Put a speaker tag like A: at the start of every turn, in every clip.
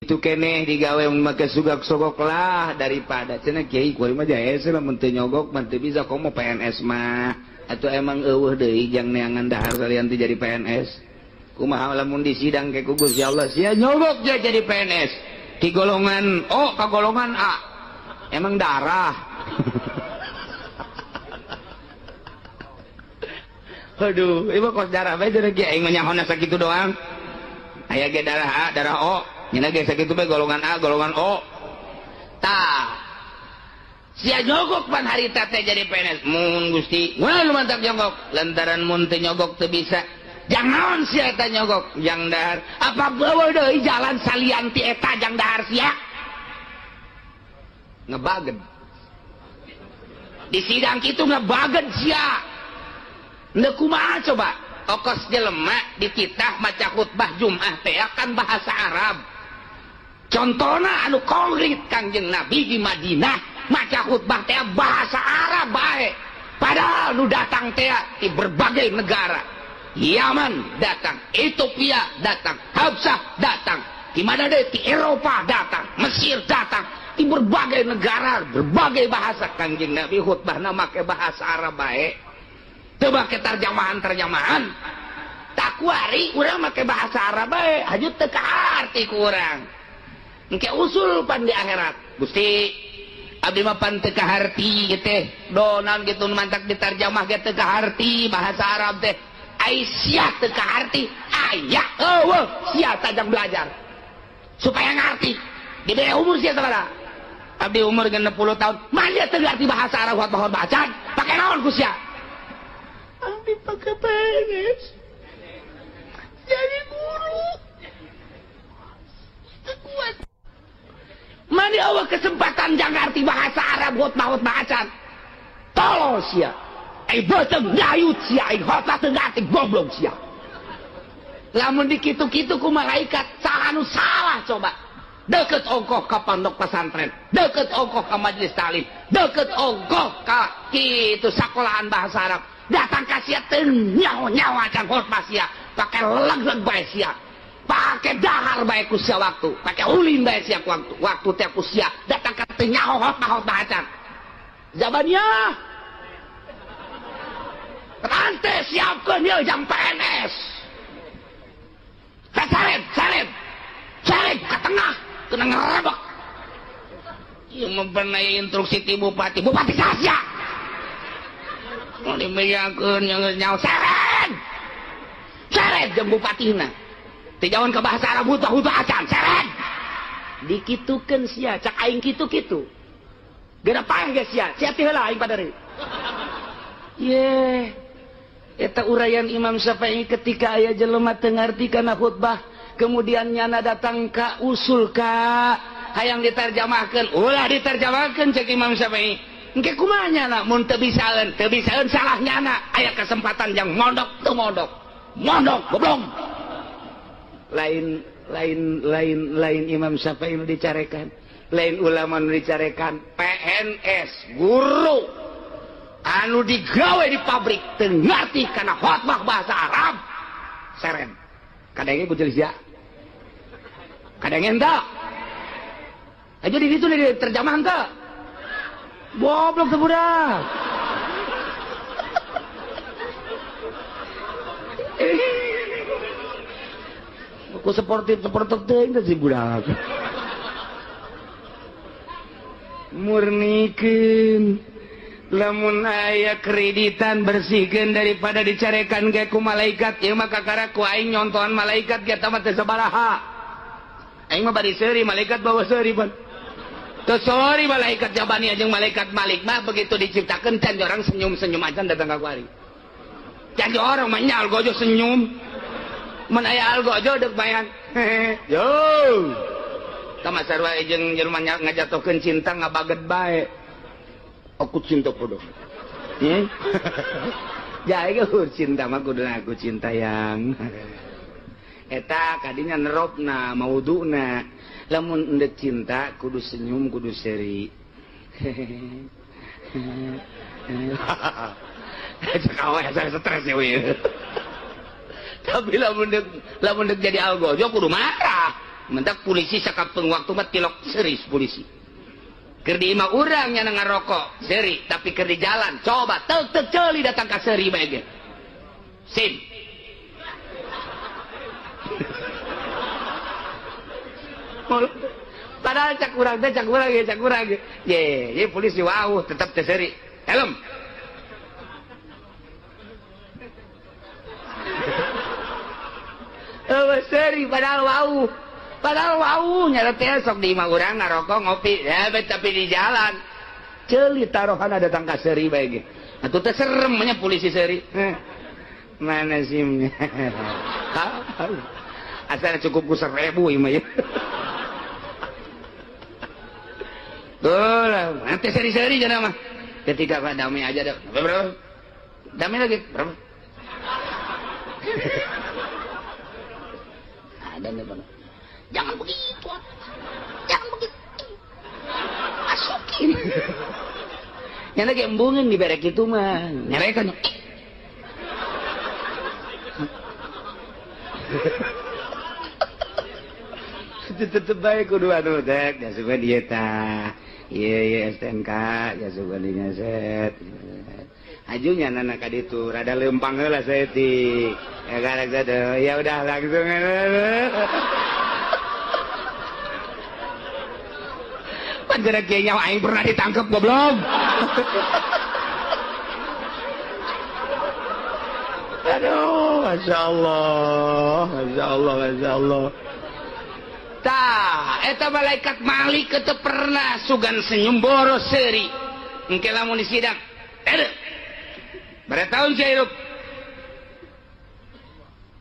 A: itu keneh digawe make sugak-sogok lah daripada cenah kiai kuring mah jae lamun teu nyogok mah teu bisa komo PNS mah atuh emang eueuh deui jang neangan dahar kalian teh jadi PNS kumaha lamun di sidang ke ku Gusti Allah sia nyogok dia jadi PNS di golongan O ka golongan A emang darah aduh ibu kos darah bae jadi aing mah nyahonna sakitu doang aya ge darah A darah O nya ge sakitu bae golongan A golongan O tah sia nyogok pan harita teh jadi PNS mun Gusti moal lu mantap nyogok lantaran mun teu nyogok teu bisa jang naon sia eta nyogok jang dahar apa bawa deui jalan salian ti eta jang dahar sia ngebaged di sidang kitu ngebaged sia neu kumaha coba okos jelema dititah maca khutbah Jumat teh kan bahasa Arab contohna anu konkret Kangjeng Nabi di Madinah maca khutbah teh bahasa Arab bae padahal nu datang teh di berbagai negara Yaman datang Ethiopia datang Habsah datang di mana deh di Eropa datang Mesir datang di berbagai negara berbagai bahasa Kangjeng Nabi khutbahna make bahasa Arab bae teu make terjemahan tak kuari urang make bahasa Arab bae hajut teu kaarti ku urang engke usul pan di akhirat Gusti abdi mah pan teu kaharti teh donan gitu mantak diterjemah ge teu kaharti bahasa Arab teh ai sia teu kaharti aya eueuh sia tajang belajar supaya ngarti di bawah umur sia sabaraha abdi umur 60 tahun mah dia teu ngarti bahasa Arab buat bacaan pake naon ku sia abdi pake PNS jadi guru kuat mani awak kesempatan jang ngarti bahasa Arab buat bacaan tolong sia beteng dayut sia hota teu ngarti goblok sia lamun dikitu-kitu ku malaikat anu salah coba deket ongkoh ka pondok pesantren deket ongkoh ka majelis taklim deket ongkoh ka kitu sekolahan bahasa Arab datang ka sia teu nyawa-nyawa can khotbah sia pake leg-leg bae sia pake dahar bae ku sia waktu pake ulin bae sia ku waktu teh ku sia datang ka teu nyawa khotbah can zabannya rante siapkeun ieu jang PNS salib ke tengah kena ngerebek ieu membenahi instruksi ti bupati sasia mau dimeyakeun nyawa seret jeung bupatina teh jawan ke bahasa Arab butuh acan seret dikitukeun sia cak aing kitu-kitu geura panggil sia teh heula aing padari ye eta uraian Imam Syafi'i ketika aya jelema teu ngarti kana khutbah kemudian nyana datang ka usul ka hayang diterjemahkeun ulah diterjemahkeun cek Imam Syafi'i engke kumaha nyana mun teu bisaeun salah nyana aya kesempatan yang mondok teu mondok goblok lain Imam Syafi'i nu dicarekan lain ulama nu dicarekan PNS guru anu digawe di pabrik teu ngarti kana khotbah bahasa Arab seren kadenge ku jelis ya kadenge henteu aja di ditu diterjemah henteu goblok teh budak aku sportif teuing teh si budak murnikeun lamun aya kreditan bersihkeun daripada dicarekan ge ku malaikat ieu mah kakara ku aing nyontohan malaikat ge eta mah teu sabaraha aing mah bari seuri malaikat bawa seuri pan teu seuri malaikat jabani jeung malaikat Malik mah begitu diciptakeun can orang senyum-senyum aja datang ka kuari can orang mah nya algojo senyum mun aya algojo deuk bayan yo tama sarua jeung jelema ngajatokeun cinta ngabaged bae aku cinta podo ya itu cinta mah kudu aku cinta yang eta kadinya neropna mauduna lamun endek cinta kudu senyum kudu seri cakawe saya stres ya we tapi lamun dek jadi algojo kudu marah mentak polisi sakapeung waktu mah tilok seris polisi keur di imah urang nya ngarokok seri tapi keur di jalan coba teuk ceuli datang ka seri bae ge sim padahal cak urang ge ye polisi wauh tetep teu seri helm seri padahal wau nyara teh sok di imah urang ngarokok ngopi ya tapi di jalan ceuli tarohana datang ka seri bae ge atuh teh serem nya polisi seri mana simnya asal cukup ku 1000 imah ya tuh lah nanti seri-seri jangan mah ketika Pak damai aja dah berapa damai lagi berapa ada nih Pak jangan begitu masukin yang lagi embungin di berek itu mah nyerekan tetep baik kudu anu dek ya suka dieta iya STNK ya suka dinyaset ajunya nana ka ditu rada lempang heula saeutik ya garek sada ya udah langsung panjara kieu nyawa aing pernah ditangkep goblok aduh masya Allah tah eta malaikat Malik teu pernah sugan senyum boros seuri engke lamun di sidang berapa tahun saya hidup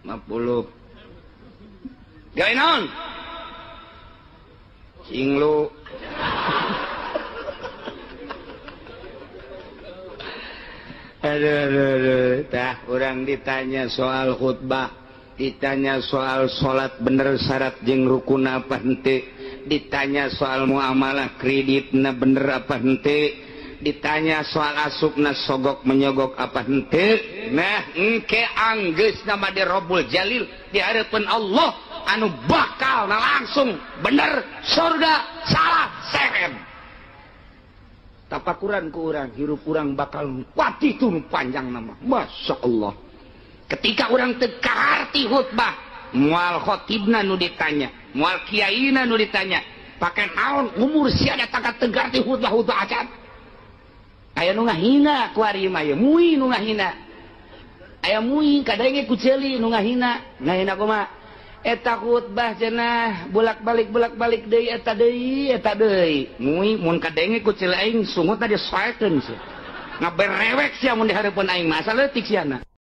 A: 50 gawe naon singlu aduh tah urang ditanya soal khutbah ditanya soal sholat bener syarat jeung rukun apa henteu ditanya soal muamalah kreditna bener apa henteu ditanya soal asupna sogok menyogok apa henteu nah engke anggeusna mah di Rabbul Jalil di hareupeun Allah anu bakal langsung bener surga salah seren tapakuran ku urang hirup urang bakal pati tunu panjang nama masya Allah ketika orang teka arti khutbah mual khotibna nu ditanya mual kiaina nu ditanya pakai naon umur sia datang ka tegarti khutbah acan aya nu ngahina ku ari mah ye muing nu ngahina aya muing kadenge ku ceuli nu ngahina kumaha eta khutbah cenah bolak-balik deui eta deui muing mun kadenge ku ceuli aing sungutna disoekeun sia ngaberewek sia mun di hareupeun aing mah asal leutik siana